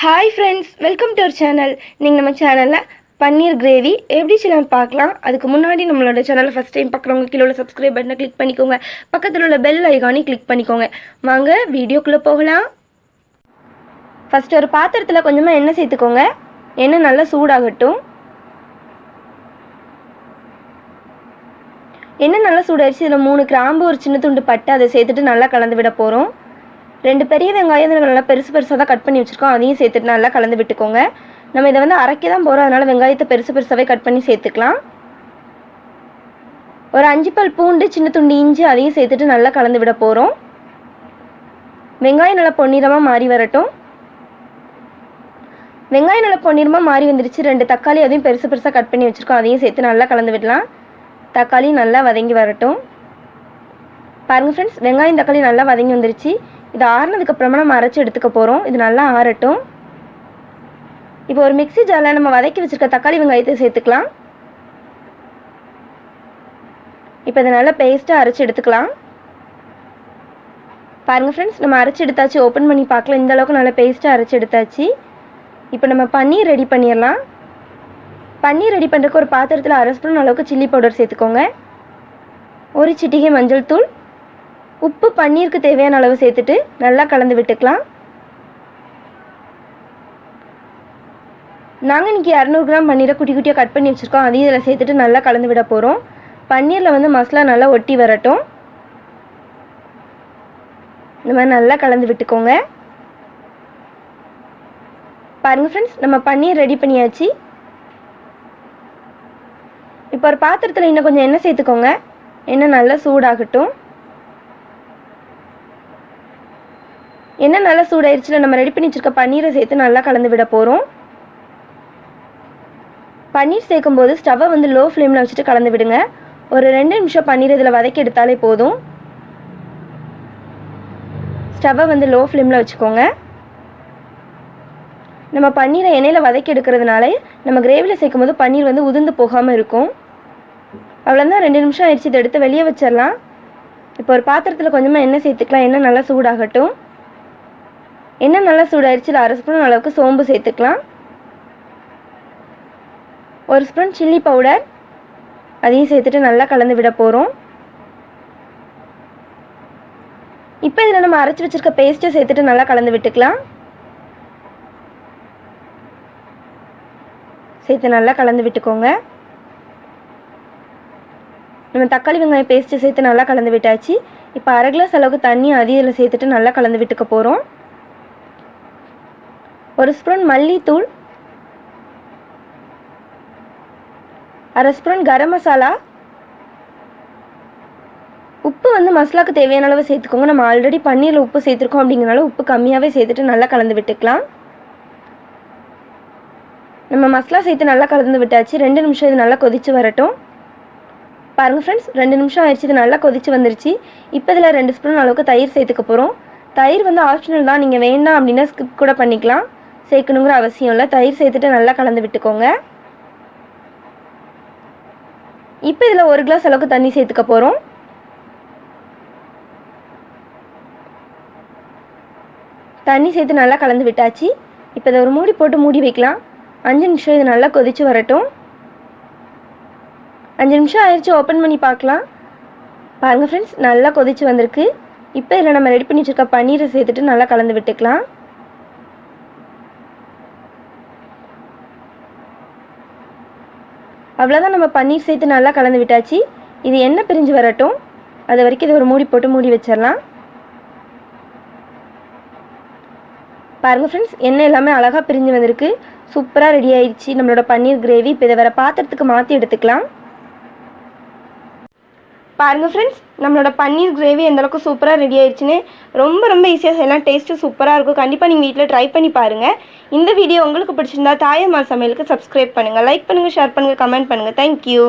Hi friends, welcome to our channel. நீங்கள் நம்ம சேனலில் பன்னீர் கிரேவி எப்படி செய்யலாம்னு பார்க்கலாம். அதுக்கு முன்னாடி நம்மளோட சேனலை ஃபஸ்ட் டைம் பார்க்குறவங்க கீழே உள்ள சப்ஸ்கிரைப் பட்டனை கிளிக் பண்ணிக்கோங்க. பக்கத்தில் உள்ள பெல் ஐகானை கிளிக் பண்ணிக்கோங்க. வாங்க வீடியோக்குள்ளே போகலாம். ஃபஸ்ட் ஒரு பாத்திரத்தில் கொஞ்சமாக எண்ணெய் சேர்த்துக்கோங்க. எண்ணெய் நல்லா சூடாகட்டும். எண்ணெய் நல்லா சூடாகிடுச்சு. இதில் 3 கிராம்பு ஒரு சின்ன துண்டு பட்டை அதை சேர்த்துட்டு நல்லா கலந்து விட போகிறோம். 2 பெரிய வெங்காயம் நல்லா பெருசாக தான் கட் பண்ணி வச்சுருக்கோம். அதையும் சேர்த்துட்டு நல்லா கலந்து விட்டுக்கோங்க. நம்ம இதை அரைக்க தான் போகிறோம், அதனால் வெங்காயத்தை பெருசாகவே கட் பண்ணி சேர்த்துக்கலாம். ஒரு 5 பல் பூண்டு, சின்ன துண்டு இஞ்சி அதையும் சேர்த்துட்டு நல்லா கலந்து விட போகிறோம். வெங்காயம் நல்லா பொன்னிறமாக மாறி வரட்டும். வெங்காயம் நல்லா பொன்னிறமாக மாறி வந்துருச்சு. 2 தக்காளி அதையும் பெருசாக கட் பண்ணி வச்சுருக்கோம். அதையும் சேர்த்து நல்லா கலந்து விடலாம். தக்காளி நல்லா வதங்கி வரட்டும். பாருங்கள் ஃப்ரெண்ட்ஸ், வெங்காயம் தக்காளி நல்லா வதங்கி வந்துருச்சு. இது ஆறுனதுக்கப்புறமா நம்ம அரைச்சி எடுத்துக்க போகிறோம். இது நல்லா ஆறட்டும். இப்போ ஒரு மிக்ஸி ஜாரில் நம்ம வதக்கி வச்சுருக்க தக்காளி வெங்காயத்தை சேர்த்துக்கலாம். இப்போ இதை நல்லா பேஸ்ட்டாக அரைச்சி எடுத்துக்கலாம். பாருங்கள் ஃப்ரெண்ட்ஸ், நம்ம அரைச்சி எடுத்தாச்சு. ஓப்பன் பண்ணி பார்க்கலாம். இந்த அளவுக்கு நல்லா பேஸ்ட்டாக அரைச்சி எடுத்தாச்சு. இப்போ நம்ம பன்னீர் ரெடி பண்ணிடலாம். பன்னீர் ரெடி பண்ணுறதுக்கு ஒரு பாத்திரத்தில் 1/2 ஸ்பூன் அளவுக்கு சில்லி பவுடர் சேர்த்துக்கோங்க. ஒரு சிட்டிகை மஞ்சள் தூள், உப்பு பன்னீருக்கு தேவையான அளவு சேர்த்துட்டு நல்லா கலந்து விட்டுக்கலாம். நாங்கள் இன்றைக்கி 200 கிராம் பன்னீரை குட்டி குட்டியாக கட் பண்ணி வச்சுருக்கோம். அதையும் இதில் சேர்த்துட்டு நல்லா கலந்து விட போகிறோம். பன்னீரில் மசாலா நல்லா ஒட்டி வரட்டும். இந்த மாதிரி நல்லா கலந்து விட்டுக்கோங்க. பாருங்கள் ஃப்ரெண்ட்ஸ், நம்ம பன்னீர் ரெடி பண்ணியாச்சு. இப்போ ஒரு பாத்திரத்தில் இன்னும் கொஞ்சம் எண்ணெய் சேர்த்துக்கோங்க. எண்ணெய் நல்லா சூடாகட்டும். எண்ணெய் நல்லா சூடாயிருச்சுல, நம்ம ரெடி பண்ணி வச்சுருக்க பன்னீரை சேர்த்து நல்லா கலந்து விட போகிறோம். பன்னீர் சேர்க்கும்போது ஸ்டவ்வை லோ ஃப்ளேமில் வச்சுட்டு கலந்து விடுங்க. ஒரு 2 நிமிஷம் பன்னீர் இதில் வதக்கி எடுத்தாலே போதும். ஸ்டவ்வை லோ ஃப்ளேமில் வச்சுக்கோங்க. நம்ம பன்னீரை எண்ணெயில் வதக்கி எடுக்கிறதுனால நம்ம கிரேவியில் சேர்க்கும்போது பன்னீர் உதிர்ந்து போகாமல் இருக்கும். அவ்வளோதான், 2 நிமிஷம் ஆயிடுச்சு. இதை எடுத்து வெளியே வச்சிடலாம். இப்போ ஒரு பாத்திரத்தில் கொஞ்சமாக எண்ணெய் சேர்த்துக்கலாம். எண்ணெய் நல்லா சூடாகட்டும். எண்ணெய் நல்லா சூடாயிருச்சு. 1/2 ஸ்பூன் அளவுக்கு சோம்பு சேர்த்துக்கலாம். 1 ஸ்பூன் சில்லி பவுடர் அதையும் சேர்த்துட்டு நல்லா கலந்து விட போகிறோம். இப்போ இதில் நம்ம அரைச்சி வச்சுருக்க பேஸ்ட்டை சேர்த்துட்டு நல்லா கலந்து விட்டுக்கலாம். சேர்த்து நல்லா கலந்து விட்டுக்கோங்க. நம்ம தக்காளி வெங்காயம் பேஸ்ட்டு சேர்த்து நல்லா கலந்து விட்டாச்சு. இப்போ 1/2 கிளாஸ் அளவுக்கு தண்ணி அதையும் இதில் சேர்த்துட்டு நல்லா கலந்து விட்டுக்க போகிறோம். 1 ஸ்பூன் மல்லித்தூள், 1/2 ஸ்பூன் கரம் மசாலா, உப்பு மசாலாவுக்கு தேவையான அளவு சேர்த்துக்கோங்க. நம்ம ஆல்ரெடி பன்னீரில் உப்பு சேர்த்துருக்கோம் அப்படிங்கிறனால உப்பு கம்மியாகவே சேர்த்துட்டு நல்லா கலந்து விட்டுக்கலாம். நம்ம மசாலா சேர்த்து நல்லா கலந்து விட்டாச்சு. 2 நிமிஷம் இது நல்லா கொதித்து வரட்டும். பாருங்கள் ஃப்ரெண்ட்ஸ், 2 நிமிஷம் ஆயிடுச்சு. இது நல்லா கொதித்து வந்துருச்சு. இப்போ இதில் 2 ஸ்பூன் அளவுக்கு தயிர் சேர்த்துக்க போகிறோம். தயிர் ஆப்ஷனல் தான், நீங்கள் வேண்டாம் அப்படின்னா ஸ்கிப் கூட பண்ணிக்கலாம். சேர்க்கணுங்கிற அவசியம் இல்லை. தயிர் சேர்த்துட்டு நல்லா கலந்து விட்டுக்கோங்க. இப்போ இதில் 1 கிளாஸ் அளவுக்கு தண்ணி சேர்த்துக்க போகிறோம். தண்ணி சேர்த்து நல்லா கலந்து விட்டாச்சு. இப்போ இதை ஒரு மூடி போட்டு மூடி வைக்கலாம். 5 நிமிஷம் இது நல்லா கொதித்து வரட்டும். 5 நிமிஷம் ஆயிடுச்சு. ஓப்பன் பண்ணி பார்க்கலாம். பாருங்கள் ஃப்ரெண்ட்ஸ், நல்லா கொதித்து வந்திருக்கு. இப்போ இதில் நம்ம ரெடி பண்ணி வச்சுருக்க பன்னீரை சேர்த்துட்டு நல்லா கலந்து விட்டுக்கலாம். அவ்வளோதான், நம்ம பன்னீர் சேர்த்து நல்லா கலந்து விட்டாச்சு. இது எண்ணெய் பிரிஞ்சு வரட்டும். அது வரைக்கும் இதை ஒரு மூடி போட்டு மூடி வச்சிடலாம். பாருங்கள் ஃப்ரெண்ட்ஸ், எண்ணெய் எல்லாமே அழகாக பிரிஞ்சு வந்திருக்கு. சூப்பராக ரெடி ஆயிடுச்சு நம்மளோட பன்னீர் கிரேவி. இப்போ இதை வேறு பாத்திரத்துக்கு மாற்றி எடுத்துக்கலாம். பாருங்கள் ஃப்ரெண்ட்ஸ், நம்மளோட பன்னீர் கிரேவி எந்தளவுக்கு சூப்பராக ரெடி ஆயிடுச்சுன்னு. ரொம்ப ஈஸியாக செய்யலாம். டேஸ்ட்டு சூப்பராக இருக்கும். கண்டிப்பாக நீங்கள் வீட்டில் ட்ரை பண்ணி பாருங்கள். இந்த வீடியோ உங்களுக்கு பிடிச்சிருந்தா தாயம்மாள் சமையலுக்கு சப்ஸ்கிரைப் பண்ணுங்கள், லைக் பண்ணுங்கள், ஷேர் பண்ணுங்கள், கமெண்ட் பண்ணுங்கள். தேங்க்யூ.